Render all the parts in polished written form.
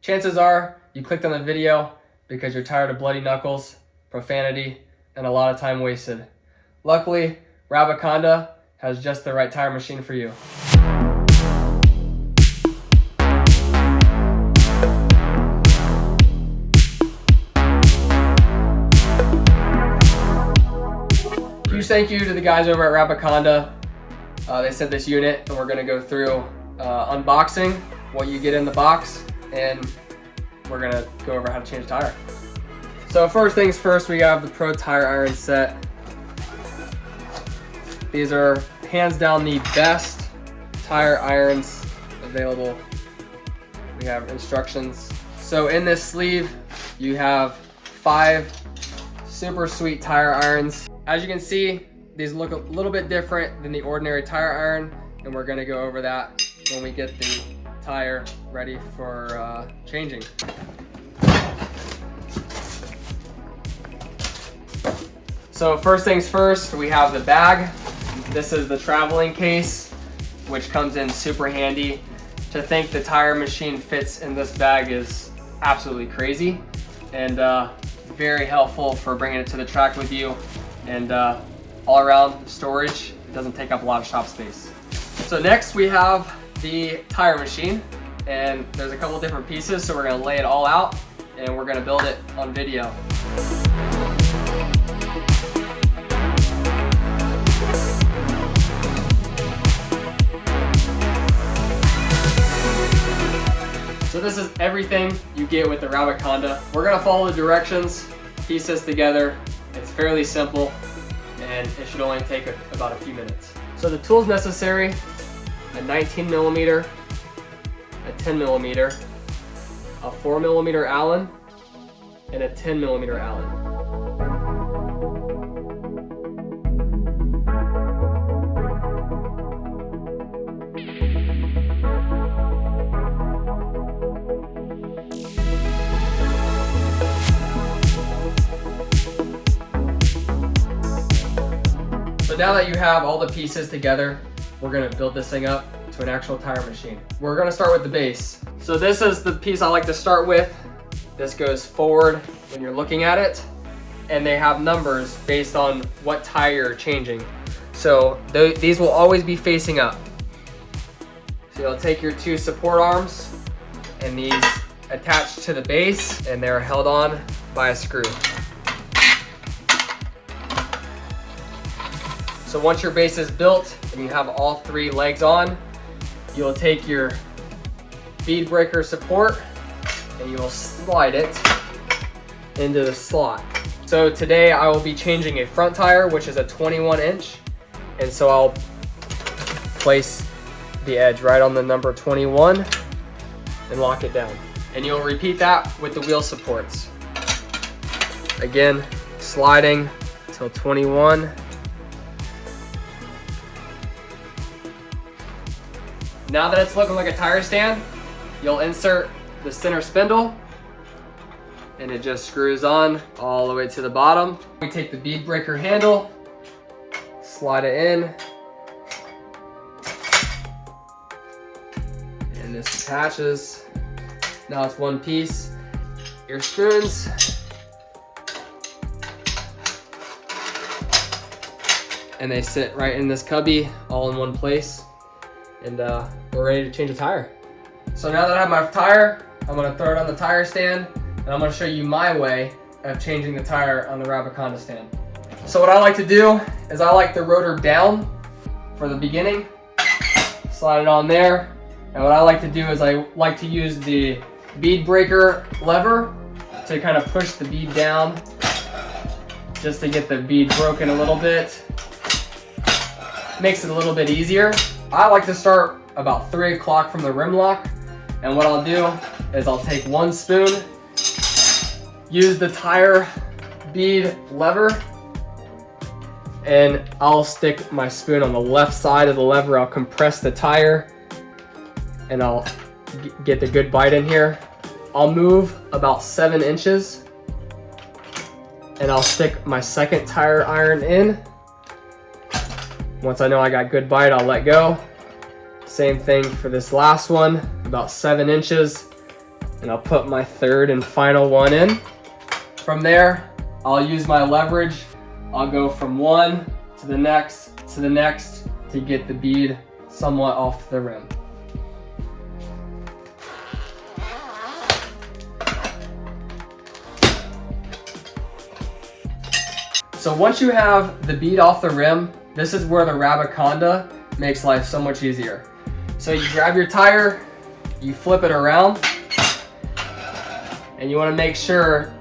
Chances are you clicked on the video because you're tired of bloody knuckles, profanity, and a lot of time wasted. Luckily, Rabaconda has just the right tire machine for you. Huge thank you to the guys over at Rabaconda. They sent this unit, and we're going to go through unboxing, what you get in the box, and we're going to go over how to change a tire. So first things first, we have the Pro Tire Iron set. These are hands down the best tire irons available. We have instructions. So in this sleeve, you have 5 super sweet tire irons. As you can see, these look a little bit different than the ordinary tire iron, and we're gonna go over that when we get the tire ready for changing. So first things first, we have the bag. This is the traveling case, which comes in super handy. To think the tire machine fits in this bag is absolutely crazy, and very helpful for bringing it to the track with you, and all around storage. It doesn't take up a lot of shop space. So next we have the tire machine, and there's a couple different pieces, so we're gonna lay it all out and we're gonna build it on video. So this is everything you get with the Rabaconda. We're gonna follow the directions, piece this together. It's fairly simple, and it should only take about a few minutes. So the tools necessary: a 19 millimeter, a 10 millimeter, a 4 millimeter Allen, and a 10 millimeter Allen. So now that you have all the pieces together, we're gonna build this thing up to an actual tire machine. We're gonna start with the base. So this is the piece I like to start with. This goes forward when you're looking at it, and they have numbers based on what tire you're changing. So these will always be facing up. So you'll take your 2 support arms, and these attach to the base, and they're held on by a screw. So once your base is built and you have all 3 legs on, you'll take your bead breaker support and you will slide it into the slot. So today I will be changing a front tire, which is a 21 inch. And so I'll place the edge right on the number 21 and lock it down. And you'll repeat that with the wheel supports. Again, sliding till 21. Now that it's looking like a tire stand, you'll insert the center spindle, and it just screws on all the way to the bottom. We take the bead breaker handle, slide it in, and this attaches. Now it's one piece. Your spoons, and they sit right in this cubby, all in one place. And we're ready to change the tire. So now that I have my tire, I'm gonna throw it on the tire stand, and I'm gonna show you my way of changing the tire on the Rabaconda stand. So what I like to do is I like the rotor down for the beginning, slide it on there, and what I like to do is I like to use the bead breaker lever to kind of push the bead down, just to get the bead broken a little bit. Makes it a little bit easier. I like to start about 3 o'clock from the rim lock, and what I'll do is I'll take 1 spoon, use the tire bead lever, and I'll stick my spoon on the left side of the lever. I'll compress the tire, and I'll get the good bite in here. I'll move about 7 inches, and I'll stick my second tire iron in. Once I know I got good bite, I'll let go. Same thing for this last one, about 7 inches. And I'll put my third and final one in. From there, I'll use my leverage. I'll go from one to the next to get the bead somewhat off the rim. So once you have the bead off the rim, this is where the Rabaconda makes life so much easier. So you grab your tire, you flip it around, and you want to make sure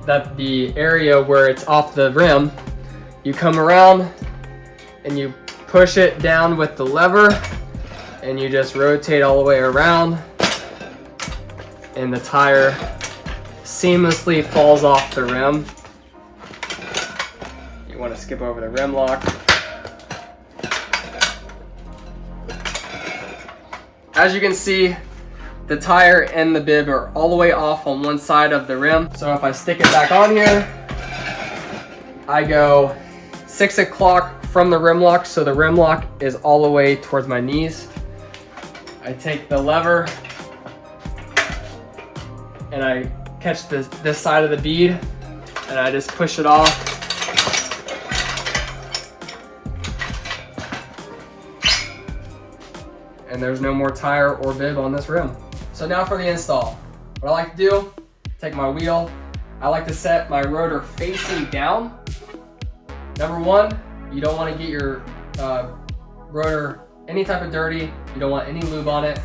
that the area where it's off the rim, you come around and you push it down with the lever, and you just rotate all the way around, and the tire seamlessly falls off the rim. You want to skip over the rim lock. As you can see, the tire and the bib are all the way off on one side of the rim. So if I stick it back on here, I go 6 o'clock from the rim lock, so the rim lock is all the way towards my knees. I take the lever and I catch this side of the bead and I just push it off. And there's no more tire or bib on this rim. So now for the install. What I like to do, take my wheel. I like to set my rotor facing down. Number one, you don't want to get your rotor any type of dirty. You don't want any lube on it.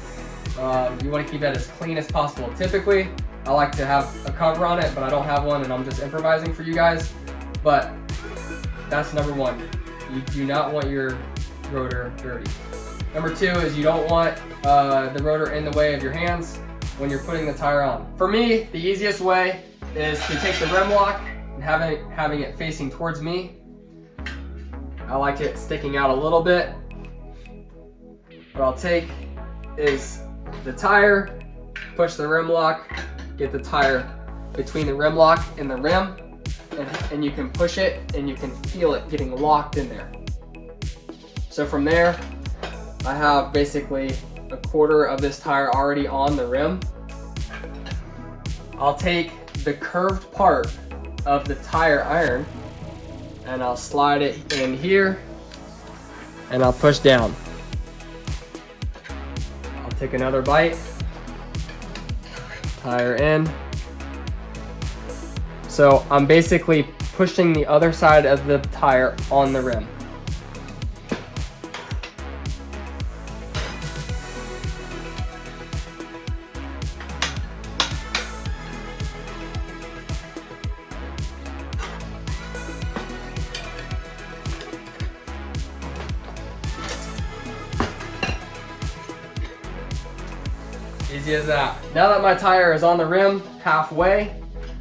You want to keep that as clean as possible. Typically, I like to have a cover on it, but I don't have one and I'm just improvising for you guys. But that's number one. You do not want your rotor dirty. Number two is you don't want the rotor in the way of your hands when you're putting the tire on. For me, the easiest way is to take the rim lock and having it facing towards me. I like it sticking out a little bit. What I'll take is the tire, push the rim lock, get the tire between the rim lock and the rim, and you can push it and you can feel it getting locked in there. So from there, I have basically a quarter of this tire already on the rim. I'll take the curved part of the tire iron and I'll slide it in here and I'll push down. I'll take another bite, tire in. So I'm basically pushing the other side of the tire on the rim. Easy as that. Now that my tire is on the rim halfway,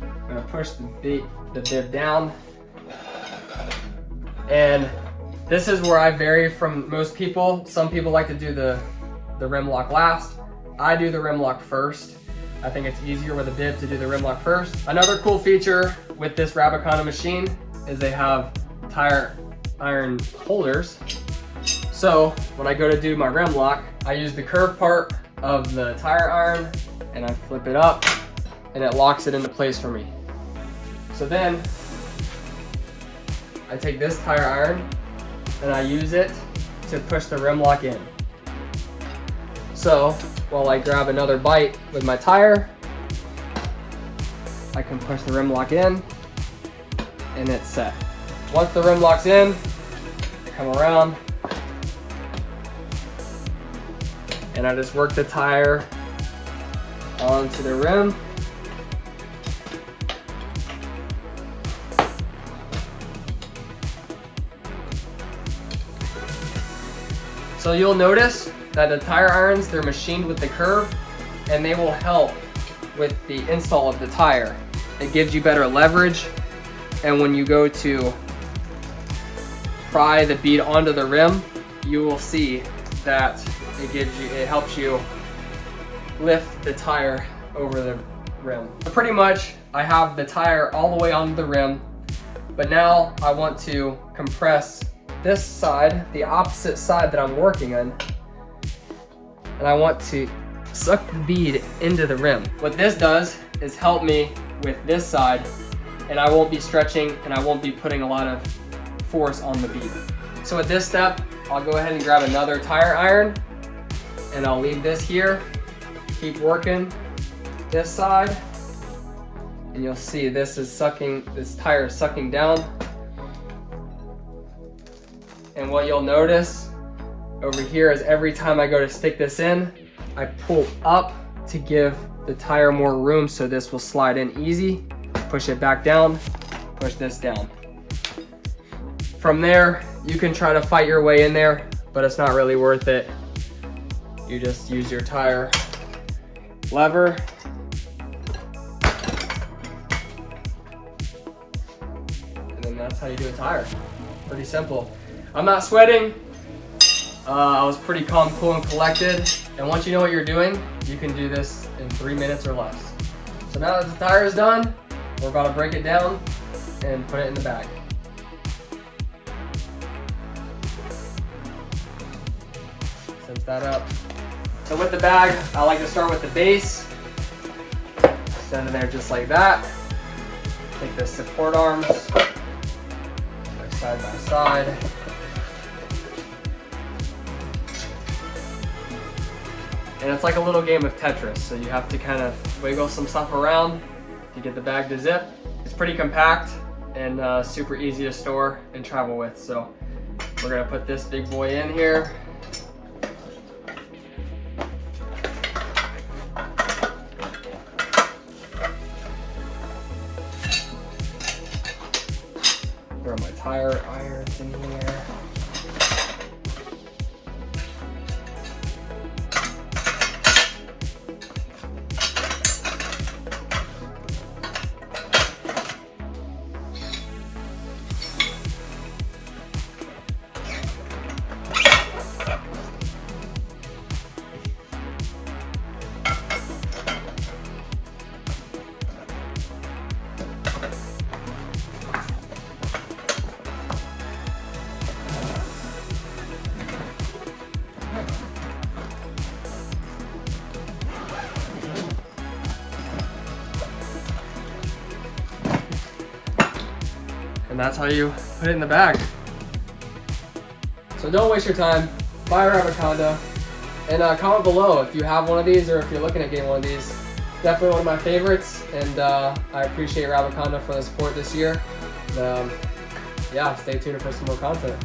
I'm gonna push the bib down. And this is where I vary from most people. Some people like to do the rim lock last. I do the rim lock first. I think it's easier with a bib to do the rim lock first. Another cool feature with this Rabaconda machine is they have tire iron holders. So when I go to do my rim lock, I use the curved part of the tire iron and I flip it up and it locks it into place for me. So then I take this tire iron and I use it to push the rim lock in. So while I grab another bite with my tire, I can push the rim lock in and it's set. Once the rim lock's in, I come around and I just work the tire onto the rim. So you'll notice that the tire irons, they're machined with the curve and they will help with the install of the tire. It gives you better leverage, and when you go to pry the bead onto the rim, you will see that it helps you lift the tire over the rim. So pretty much I have the tire all the way onto the rim, but now I want to compress this side, the opposite side that I'm working on, and I want to suck the bead into the rim. What this does is help me with this side, and I won't be stretching and I won't be putting a lot of force on the bead. So with this step, I'll go ahead and grab another tire iron and I'll leave this here. Keep working this side, and you'll see this tire is sucking down. And what you'll notice over here is every time I go to stick this in, I pull up to give the tire more room so this will slide in easy. Push it back down, push this down. From there, you can try to fight your way in there, but it's not really worth it. You just use your tire lever. And then that's how you do a tire. Pretty simple. I'm not sweating. I was pretty calm, cool, and collected. And once you know what you're doing, you can do this in 3 minutes or less. So now that the tire is done, we're about to break it down and put it in the bag. Set that up. So with the bag, I like to start with the base. Send it there just like that. Take the support arms, side by side. And it's like a little game of Tetris, so you have to kind of wiggle some stuff around to get the bag to zip. It's pretty compact and super easy to store and travel with. So we're gonna put this big boy in here. Throw my tire irons in here. And that's how you put it in the bag. So don't waste your time, buy a Rabaconda, and comment below if you have one of these or if you're looking at getting one of these. Definitely one of my favorites, and I appreciate Rabaconda for the support this year. Yeah, stay tuned for some more content.